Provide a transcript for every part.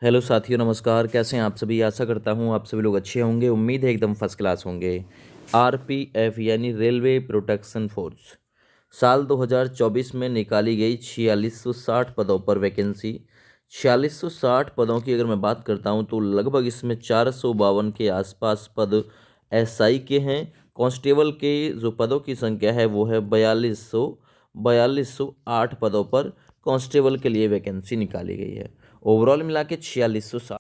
Hello साथियों, नमस्कार। कैसे हैं आप सभी? आशा करता हूं आप सभी लोग अच्छे होंगे। उम्मीद है एकदम फर्स्ट क्लास होंगे। आरपीएफ यानी रेलवे प्रोटेक्शन फोर्स साल 2024 में निकाली गई 4660 पदों पर वैकेंसी। 4660 पदों की अगर मैं बात करता हूं तो लगभग इसमें 452 के आसपास पद एसआई के हैं। कांस्टेबल के जो पदों की संख्या है वो है 4208 पदों पर कांस्टेबल के लिए वैकेंसी निकाली गई है। ओवरऑल मिला के 4660।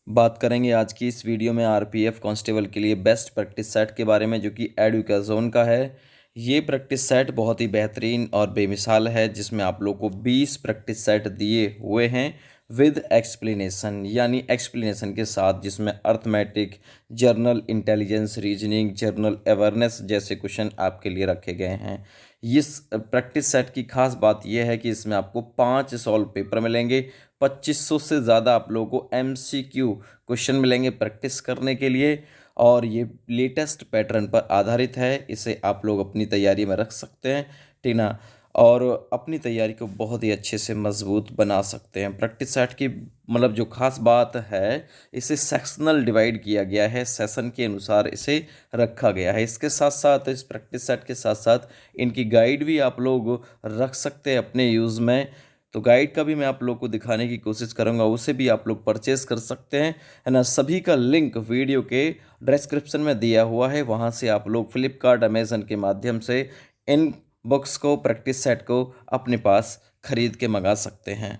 बात करेंगे आज की इस वीडियो में आरपीएफ कांस्टेबल के लिए बेस्ट प्रैक्टिस सेट के बारे में, जो कि एडुकेज़ोन का है। ये प्रैक्टिस सेट बहुत ही बेहतरीन और बेमिसाल है, जिसमें आप लोग को 20 प्रैक्टिस सेट दिए हुए हैं विद एक्सप्लेनेशन, यानी एक्सप्लेनेशन के साथ, जिसमें arithmetic, journal intelligence, reasoning, journal awareness जैसे क्वेश्चन आपके लिए रखे गए हैं। इस प्रैक्टिस सेट की खास बात यह है कि इसमें आपको 5 सॉल्व पेपर मिलेंगे। 2500 से ज़्यादा आप लोगों को एमसीक्यू क्वेश्चन मिलेंगे प्रैक्टिस करने के लिए, और ये लेटेस्ट पैटर्न पर आधारित है। इसे आप लोग अपनी तैयारी में रख सकते हैं, ठीक ना, और अपनी तैयारी को बहुत ही अच्छे से मजबूत बना सकते हैं। प्रैक्टिस सेट की मतलब जो खास बात है, इसे सेक्शनल डिवाइड किया गया है, सेशन के अनुसार इसे रखा गया है। इसके साथ साथ, इस प्रैक्टिस सेट के साथ साथ इनकी गाइड भी आप लोग रख सकते हैं अपने यूज़ में। तो गाइड का भी मैं आप लोग को दिखाने की कोशिश करूंगा, उसे भी आप लोग परचेज कर सकते हैं, है ना। सभी का लिंक वीडियो के डिस्क्रिप्शन में दिया हुआ है, वहां से आप लोग फ्लिपकार्ट, अमेजन के माध्यम से इन बुक्स को, प्रैक्टिस सेट को अपने पास खरीद के मंगा सकते हैं।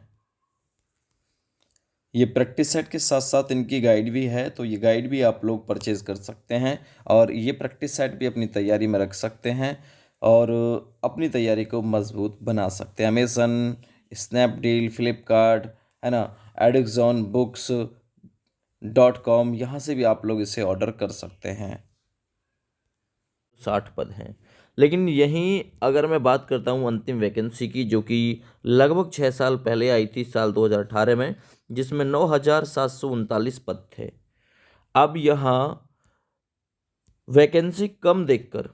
ये प्रैक्टिस सेट के साथ साथ इनकी गाइड भी है, तो ये गाइड भी आप लोग परचेज कर सकते हैं, और ये प्रैक्टिस सेट भी अपनी तैयारी में रख सकते हैं और अपनी तैयारी को मजबूत बना सकते हैं। अमेजन, स्नैपडील, फ्लिपकार्ट, है ना, एडिक्जॉन बुक्स .com, यहाँ से भी आप लोग इसे ऑर्डर कर सकते हैं। 60 पद हैं। लेकिन यहीं अगर मैं बात करता हूँ अंतिम वैकेंसी की, जो कि लगभग 6 साल पहले आई थी, साल 2018 में, जिसमें 9739 पद थे। अब यहाँ वैकेंसी कम देखकर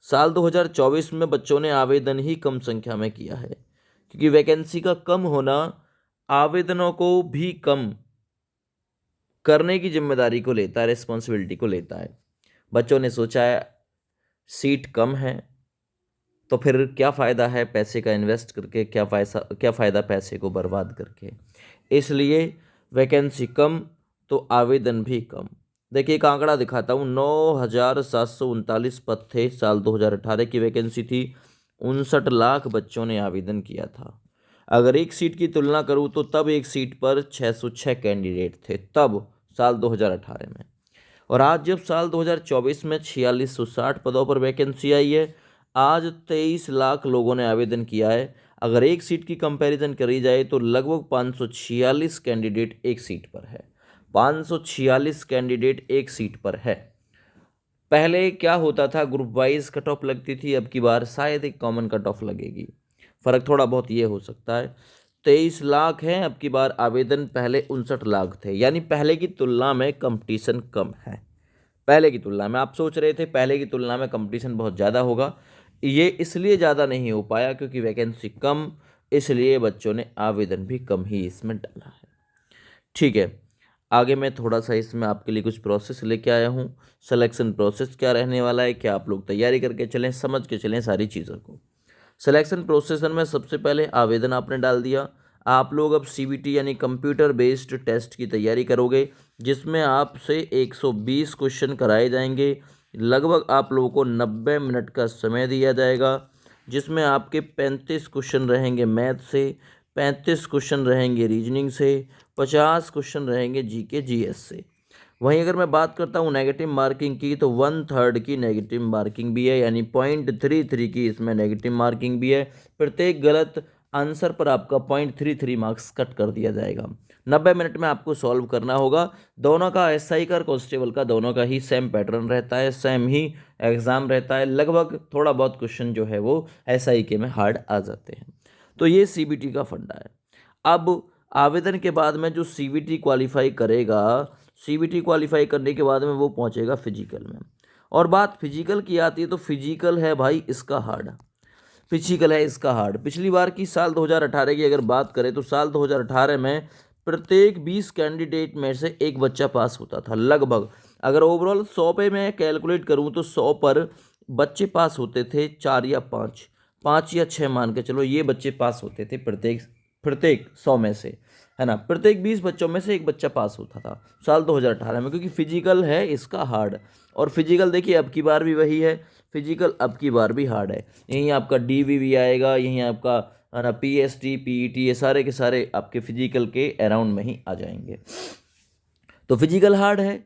साल 2024 में बच्चों ने आवेदन ही कम संख्या में किया है, क्योंकि वैकेंसी का कम होना आवेदनों को भी कम करने की जिम्मेदारी को लेता है, रिस्पॉन्सिबिलिटी को लेता है। बच्चों ने सोचा है सीट कम है तो फिर क्या फ़ायदा है पैसे का इन्वेस्ट करके, क्या फ़ायदा पैसे को बर्बाद करके। इसलिए वैकेंसी कम तो आवेदन भी कम। देखिए एक आंकड़ा दिखाता हूँ, 9739 पद थे, साल 2018 की वैकेंसी थी। 59 लाख बच्चों ने आवेदन किया था। अगर एक सीट की तुलना करूँ तो तब एक सीट पर 606 कैंडिडेट थे, तब साल 2018 में। और आज जब साल 2024 में 4660 पदों पर वैकेंसी आई है, आज 23 लाख लोगों ने आवेदन किया है। अगर एक सीट की कंपैरिजन करी जाए तो लगभग 546 कैंडिडेट एक सीट पर है। 546 कैंडिडेट एक सीट पर है। पहले क्या होता था, ग्रुप वाइज कट ऑफ लगती थी, अब की बार शायद एक कॉमन कट ऑफ लगेगी। फर्क थोड़ा बहुत ये हो सकता है। 23 लाख हैं अब की बार आवेदन, पहले 59 लाख थे, यानी पहले की तुलना में कंपटीशन कम है। पहले की तुलना में आप सोच रहे थे पहले की तुलना में कंपटीशन बहुत ज़्यादा होगा, ये इसलिए ज़्यादा नहीं हो पाया क्योंकि वैकेंसी कम, इसलिए बच्चों ने आवेदन भी कम ही इसमें डाला है। ठीक है, आगे मैं थोड़ा सा इसमें आपके लिए कुछ प्रोसेस लेके आया हूँ। सिलेक्शन प्रोसेस क्या रहने वाला है, क्या आप लोग तैयारी करके चलें, समझ के चलें सारी चीज़ों को। सिलेक्शन प्रोसेसर में सबसे पहले आवेदन आपने डाल दिया। आप लोग अब सीबीटी यानी कंप्यूटर बेस्ड टेस्ट की तैयारी करोगे, जिसमें आपसे 120 क्वेश्चन कराए जाएंगे। लगभग आप लोगों को 90 मिनट का समय दिया जाएगा, जिसमें आपके 35 क्वेश्चन रहेंगे मैथ से, 35 क्वेश्चन रहेंगे रीजनिंग से, 50 क्वेश्चन रहेंगे जीके जीएस से। वहीं अगर मैं बात करता हूँ नेगेटिव मार्किंग की, तो 1/3 की नेगेटिव मार्किंग भी है, यानी 0.33 की इसमें नेगेटिव मार्किंग भी है। प्रत्येक गलत आंसर पर आपका 0.33 मार्क्स कट कर दिया जाएगा। 90 मिनट में आपको सॉल्व करना होगा। दोनों का, एसआई का और कांस्टेबल का, दोनों का ही सेम पैटर्न रहता है, सेम ही एग्ज़ाम रहता है। लगभग थोड़ा बहुत क्वेश्चन जो है वो एसआई के में हार्ड आ जाते हैं। तो ये सीबीटी का फंडा है। अब आवेदन के बाद में जो सीबीटी क्वालिफाई करेगा, सीबीटी क्वालिफाई करने के बाद में वो पहुंचेगा फिजिकल में। और बात फिजिकल की आती है तो फिजिकल है भाई इसका हार्ड। फिजिकल है इसका हार्ड। पिछली बार की साल 2018 की अगर बात करें तो साल 2018 में प्रत्येक 20 कैंडिडेट में से एक बच्चा पास होता था लगभग। अगर ओवरऑल 100 पे मैं कैलकुलेट करूं तो 100 पर बच्चे पास होते थे 4 या 5, 5 या 6 मान के चलो, ये बच्चे पास होते थे प्रत्येक प्रत्येक 100 में से, है ना। प्रत्येक 20 बच्चों में से एक बच्चा पास होता था साल 2018 में, क्योंकि फिजिकल है इसका हार्ड। और फिजिकल देखिए अब की बार भी वही है, फिजिकल अब की बार भी हार्ड है। यहीं आपका डीवी भी आएगा, यहीं आपका है ना पीएसटी पीईटी, ये सारे के सारे आपके फिजिकल के अराउंड में ही आ जाएंगे। तो फिजिकल हार्ड है,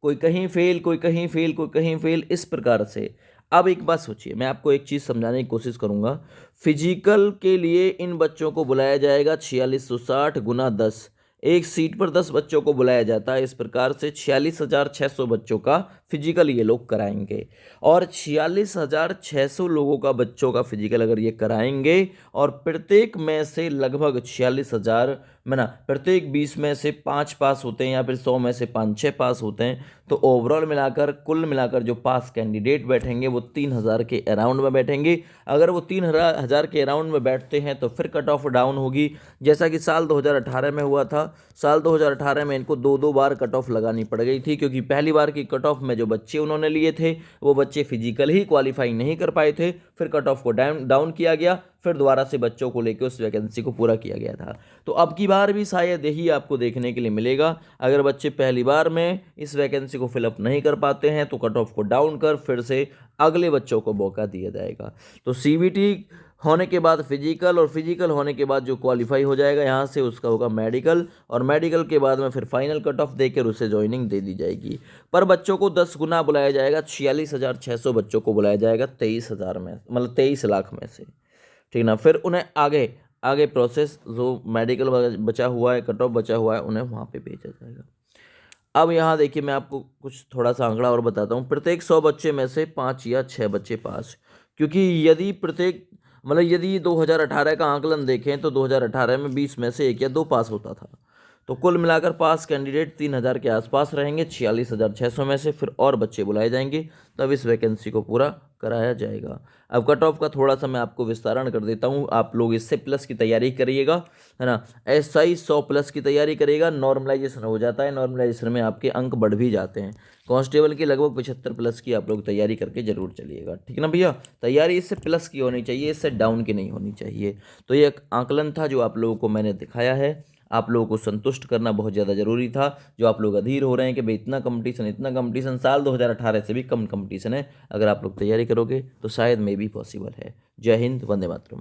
कोई कहीं फेल, कोई कहीं फेल, कोई कहीं फेल, इस प्रकार से। अब एक बात सोचिए, मैं आपको एक चीज़ समझाने की कोशिश करूंगा। फिजिकल के लिए इन बच्चों को बुलाया जाएगा 4660 गुना 10, एक सीट पर 10 बच्चों को बुलाया जाता है। इस प्रकार से 46,600 बच्चों का फिजिकल ये लोग कराएंगे। और 46,600 लोगों का बच्चों का फिजिकल अगर ये कराएंगे और प्रत्येक में से लगभग 46,000 में ना, प्रत्येक 20 में से 5 पास होते हैं या फिर 100 में से 5-6 पास होते हैं, तो ओवरऑल मिलाकर कुल मिलाकर जो पास कैंडिडेट बैठेंगे वो 3,000 के अराउंड में बैठेंगे। अगर वो 3,000 के अराउंड में बैठते हैं तो फिर कट ऑफ डाउन होगी, जैसा कि साल 2018 में हुआ था। साल 2018 में इनको 2-2 बार कट ऑफ लगानी पड़ गई थी, क्योंकि पहली बार की कट ऑफ में जो बच्चे उन्होंने लिए थे वो बच्चे फिजिकल ही क्वालिफाई नहीं कर पाए थे, फिर कट ऑफ को डाउन किया गया, फिर दोबारा से बच्चों को लेकर उस वैकेंसी को पूरा किया गया था। तो अब की बार भी शायद यही आपको देखने के लिए मिलेगा। अगर बच्चे पहली बार में इस वैकेंसी को फिलअप नहीं कर पाते हैं तो कट ऑफ को डाउन कर फिर से अगले बच्चों को मौका दिया जाएगा। तो सीबीटी होने के बाद फिजिकल, और फिजिकल होने के बाद जो क्वालिफाई हो जाएगा यहाँ से उसका होगा मेडिकल, और मेडिकल के बाद में फिर फाइनल कट ऑफ देकर उसे ज्वाइनिंग दे दी जाएगी। पर बच्चों को 10 गुना बुलाया जाएगा, 46,600 बच्चों को बुलाया जाएगा 23,000 में, मतलब 23 लाख में से, ठीक ना। फिर उन्हें आगे आगे प्रोसेस जो मेडिकल बचा हुआ है, कट ऑफ बचा हुआ है, उन्हें वहाँ पे भेजा जाएगा। अब यहाँ देखिए मैं आपको कुछ थोड़ा सा आंकड़ा और बताता हूँ। प्रत्येक 100 बच्चे में से 5 या 6 बच्चे पास, क्योंकि यदि प्रत्येक मतलब यदि 2018 का आंकलन देखें तो 2018 में 20 में से 1 या 2 पास होता था, तो कुल मिलाकर पास कैंडिडेट 3,000 के आसपास रहेंगे। 46,600 में से फिर और बच्चे बुलाए जाएंगे, तब इस वैकेंसी को पूरा कराया जाएगा। अब कट ऑफ का थोड़ा सा मैं आपको विस्तारण कर देता हूँ, आप लोग इससे प्लस की तैयारी करिएगा, है ना। एसआई 100 प्लस की तैयारी करिएगा, नॉर्मलाइजेशन हो जाता है, नॉर्मलाइजेशन में आपके अंक बढ़ भी जाते हैं। कांस्टेबल की लगभग 75 प्लस की आप लोग तैयारी करके जरूर चलिएगा, ठीक ना भैया। तैयारी इससे प्लस की होनी चाहिए, इससे डाउन की नहीं होनी चाहिए। तो ये एक आंकलन था जो आप लोगों को मैंने दिखाया है। आप लोगों को संतुष्ट करना बहुत ज़्यादा ज़रूरी था। जो आप लोग अधीर हो रहे हैं कि भाई इतना कंपटीशन, साल 2018 से भी कम कंपटीशन है, अगर आप लोग तैयारी करोगे तो शायद मे भी पॉसिबल है। जय हिंद, वंदे मातरम।